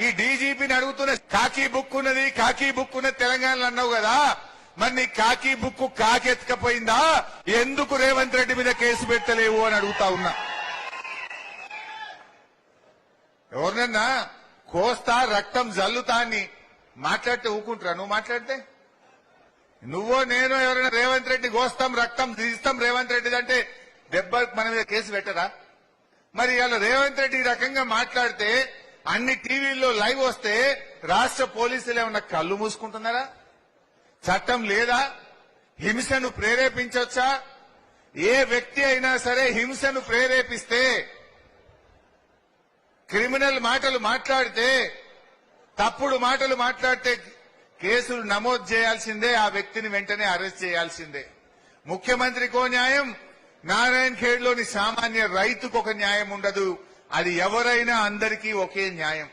ఈ డీజీపీని అడుగుతున్న కాకి బుక్ ఉన్నది, కాకి బుక్ ఉన్నది తెలంగాణలో అన్నావు కదా, మరి నీ కాకి బుక్ కాకెత్తుకపోయిందా? ఎందుకు రేవంత్ రెడ్డి మీద కేసు పెట్టలేవు అని అడుగుతా ఉన్నా. ఎవరినన్నా కోస్తా రక్తం జల్లుతా అని మాట్లాడితే ఊకుంటారా? నువ్వు మాట్లాడితే నువ్వో నేను ఎవరైనా రేవంత్ రెడ్డి కోస్తాం రక్తం తీస్తాం రేవంత్ రెడ్డి అంటే దెబ్బ మన మీద కేసు పెట్టరా? మరి ఇలా రేవంత్ రెడ్డి ఈ రకంగా మాట్లాడితే అన్ని టీవీల్లో లైవ్ వస్తే రాష్ట్ర పోలీసులు ఏమన్నా కళ్ళు మూసుకుంటున్నారా? చట్టం లేదా? హింసను ప్రేరేపించవచ్చా? ఏ వ్యక్తి అయినా సరే హింసను ప్రేరేపిస్తే, క్రిమినల్ మాటలు మాట్లాడితే, తప్పుడు మాటలు మాట్లాడితే కేసులు నమోదు చేయాల్సిందే, ఆ వ్యక్తిని వెంటనే అరెస్ట్ చేయాల్సిందే. ముఖ్యమంత్రికో న్యాయం, నారాయణ్ ఖేడ్లోని సామాన్య రైతుకు ఒక న్యాయం ఉండదు. అది ఎవరైనా అందరికీ ఒకే న్యాయం.